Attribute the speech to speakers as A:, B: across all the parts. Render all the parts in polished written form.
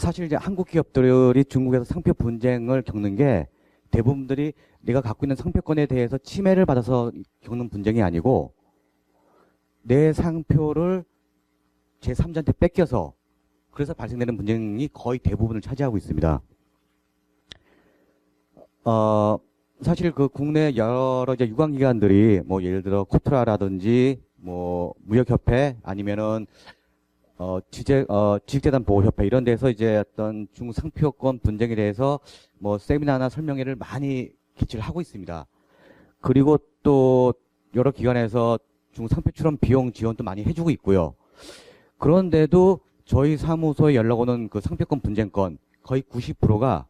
A: 사실 이제 한국 기업들이 중국에서 상표 분쟁을 겪는 게 대부분들이 내가 갖고 있는 상표권에 대해서 침해를 받아서 겪는 분쟁이 아니고 내 상표를 제3자한테 뺏겨서 그래서 발생되는 분쟁이 거의 대부분을 차지하고 있습니다. 사실 그 국내 여러 이제 유관기관들이 뭐 예를 들어 코트라라든지 뭐 무역협회 아니면은 지식재단 보호협회 이런 데서 이제 어떤 중국 상표권 분쟁에 대해서 뭐 세미나나 설명회를 많이 개최를 하고 있습니다. 그리고 또 여러 기관에서 중국 상표 출원 비용 지원도 많이 해주고 있고요. 그런데도 저희 사무소에 연락 오는 그 상표권 분쟁건 거의 90%가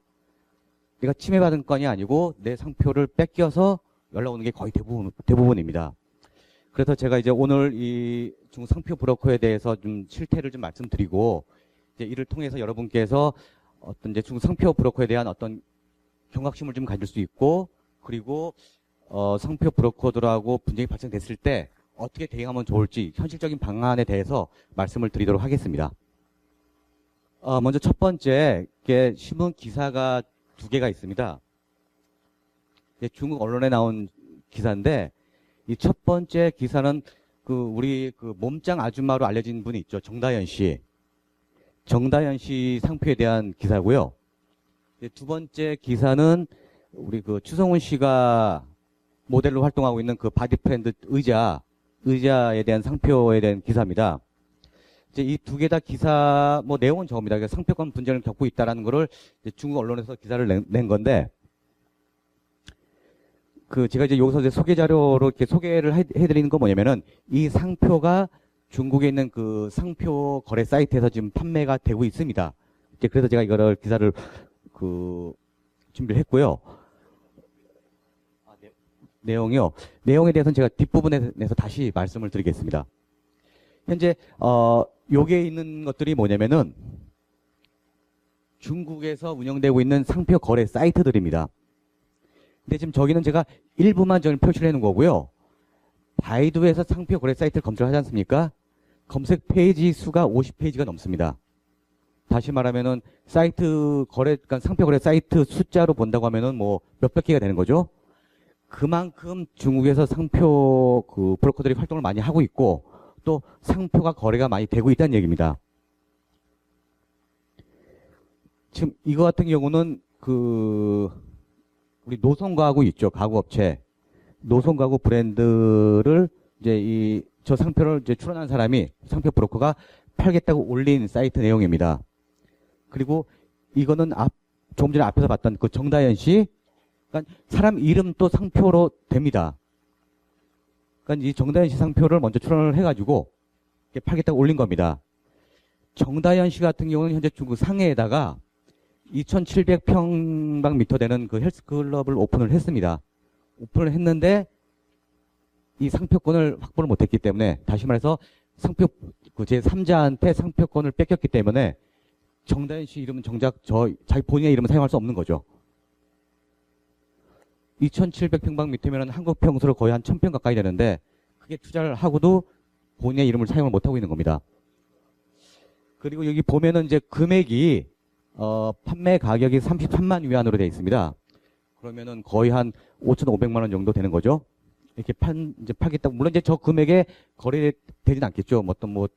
A: 내가 침해받은 건이 아니고 내 상표를 뺏겨서 연락 오는 게 거의 대부분입니다. 그래서 제가 이제 오늘 이 중국 상표 브로커에 대해서 좀 실태를 좀 말씀드리고 이제 이를 통해서 여러분께서 어떤 이제 중국 상표 브로커에 대한 어떤 경각심을 좀 가질 수 있고 그리고 상표 브로커들하고 분쟁이 발생됐을 때 어떻게 대응하면 좋을지 현실적인 방안에 대해서 말씀을 드리도록 하겠습니다. 먼저 첫 번째 신문 기사가 2개가 있습니다. 중국 언론에 나온 기사인데 이 첫 번째 기사는 우리 몸짱 아줌마로 알려진 분이 있죠. 정다현 씨. 정다현 씨 상표에 대한 기사고요. 두 번째 기사는 우리 추성훈 씨가 모델로 활동하고 있는 바디프렌드 의자에 대한 상표에 대한 기사입니다. 이제 이 2개 다 기사 내용은 저겁니다. 그러니까 상표권 분쟁을 겪고 있다라는 거를 중국 언론에서 기사를 낸 건데 제가 이제 여기서 이제 소개 자료로 이렇게 소개를 해드리는 건 뭐냐면은 이 상표가 중국에 있는 상표 거래 사이트에서 지금 판매가 되고 있습니다. 이제 그래서 제가 이거를 기사를 준비를 했고요. 내용이요. 내용에 대해서는 제가 뒷부분에서 다시 말씀을 드리겠습니다. 현재 여기에 있는 것들이 뭐냐면은 중국에서 운영되고 있는 상표 거래 사이트들입니다. 근데 지금 저기는 제가 일부만 저는 표시를 해놓은 거고요. 바이두에서 상표 거래 사이트를 검색을 하지 않습니까? 검색 페이지 수가 50페이지가 넘습니다. 다시 말하면은 그러니까 상표 거래 사이트 숫자로 본다고 하면은 몇백 개가 되는 거죠. 그만큼 중국에서 상표 브로커들이 활동을 많이 하고 있고 또 상표가 거래가 많이 되고 있다는 얘기입니다. 지금 이거 같은 경우는 우리 노선가구 있죠. 가구업체. 노선가구 브랜드를 이제 저 상표를 이제 출원한 사람이 상표 브로커가 팔겠다고 올린 사이트 내용입니다. 그리고 이거는 조금 전에 앞에서 봤던 정다현 씨. 그러니까 사람 이름 또 상표로 됩니다. 그러니까 이 정다현 씨 상표를 먼저 출원을 해가지고 팔겠다고 올린 겁니다. 정다현 씨 같은 경우는 현재 중국 상해에다가 2,700평방미터 되는 헬스클럽을 오픈을 했습니다. 오픈을 했는데 이 상표권을 확보를 못했기 때문에 다시 말해서 제3자한테 상표권을 뺏겼기 때문에 정다현 씨 이름은 정작 자기 본인의 이름을 사용할 수 없는 거죠. 2,700평방미터면 한국 평수로 거의 한 1,000평 가까이 되는데 그게 투자를 하고도 본인의 이름을 사용을 못하고 있는 겁니다. 그리고 여기 보면은 이제 금액이 판매 가격이 33만 위안으로 되어 있습니다. 그러면은 거의 한 5,500만 원 정도 되는 거죠. 이렇게 이제 팔겠다고. 물론 이제 저 금액에 거래되진 않겠죠.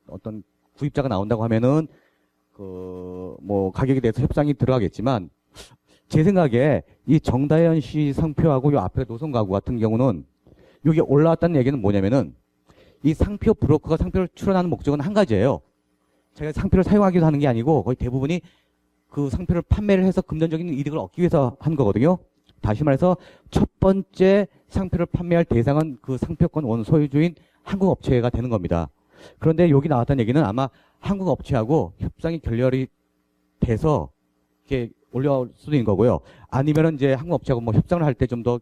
A: 어떤 구입자가 나온다고 하면은 가격에 대해서 협상이 들어가겠지만 제 생각에 이 정다현 씨 상표하고 요 앞에 노선가구 같은 경우는 여기 올라왔다는 얘기는 뭐냐면은 이 상표 브로커가 상표를 출원하는 목적은 한 가지예요. 자기가 상표를 사용하기도 하는 게 아니고 거의 대부분이 상표를 판매를 해서 금전적인 이득을 얻기 위해서 한 거거든요. 다시 말해서 첫 번째 상표를 판매할 대상은 상표권 원 소유주인 한국 업체가 되는 겁니다. 그런데 여기 나왔다는 얘기는 아마 한국 업체하고 협상이 결렬이 돼서 이렇게 올려올 수도 있는 거고요. 아니면은 이제 한국 업체하고 협상을 할 때 좀 더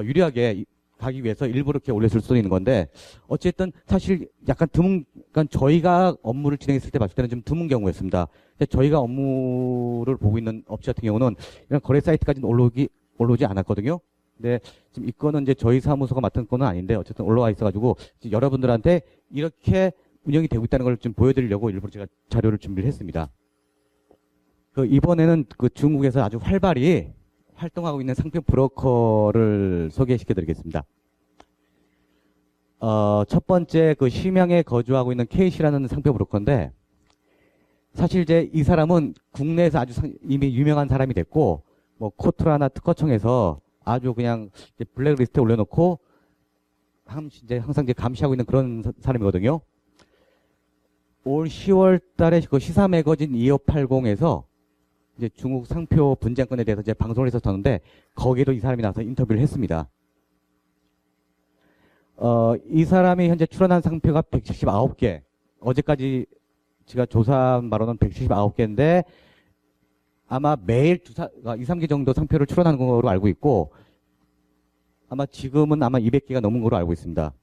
A: 유리하게 가기 위해서 일부러 이렇게 올렸을 수도 있는 건데 어쨌든 사실 약간 그러니까 저희가 업무를 진행했을 때 봤을 때는 좀 드문 경우였습니다. 저희가 업무를 보고 있는 업체 같은 경우는 이런 거래 사이트까지는 올라오지 않았거든요. 근데 지금 이거는 이제 저희 사무소가 맡은 건은 아닌데 어쨌든 올라와 있어가지고 여러분들한테 이렇게 운영이 되고 있다는 걸 좀 보여드리려고 일부러 제가 자료를 준비를 했습니다. 이번에는 중국에서 아주 활발히 활동하고 있는 상표 브로커를 소개시켜 드리겠습니다. 첫 번째 심양에 거주하고 있는 K씨라는 상표 브로커인데, 사실 이제 이 사람은 국내에서 아주 이미 유명한 사람이 됐고, 뭐 코트라나 특허청에서 아주 그냥 이제 블랙리스트에 올려놓고 항상 이제 감시하고 있는 그런 사람이거든요. 올 10월 달에 시사 매거진 2580에서 이제 중국 상표 분쟁권에 대해서 이제 방송을 했었는데, 거기에도 이 사람이 나와서 인터뷰를 했습니다. 이 사람이 현재 출원한 상표가 179개. 어제까지 제가 조사한 바로는 179개인데, 아마 매일 2, 3개 정도 상표를 출원하는 걸로 알고 있고, 아마 지금은 200개가 넘은 걸로 알고 있습니다.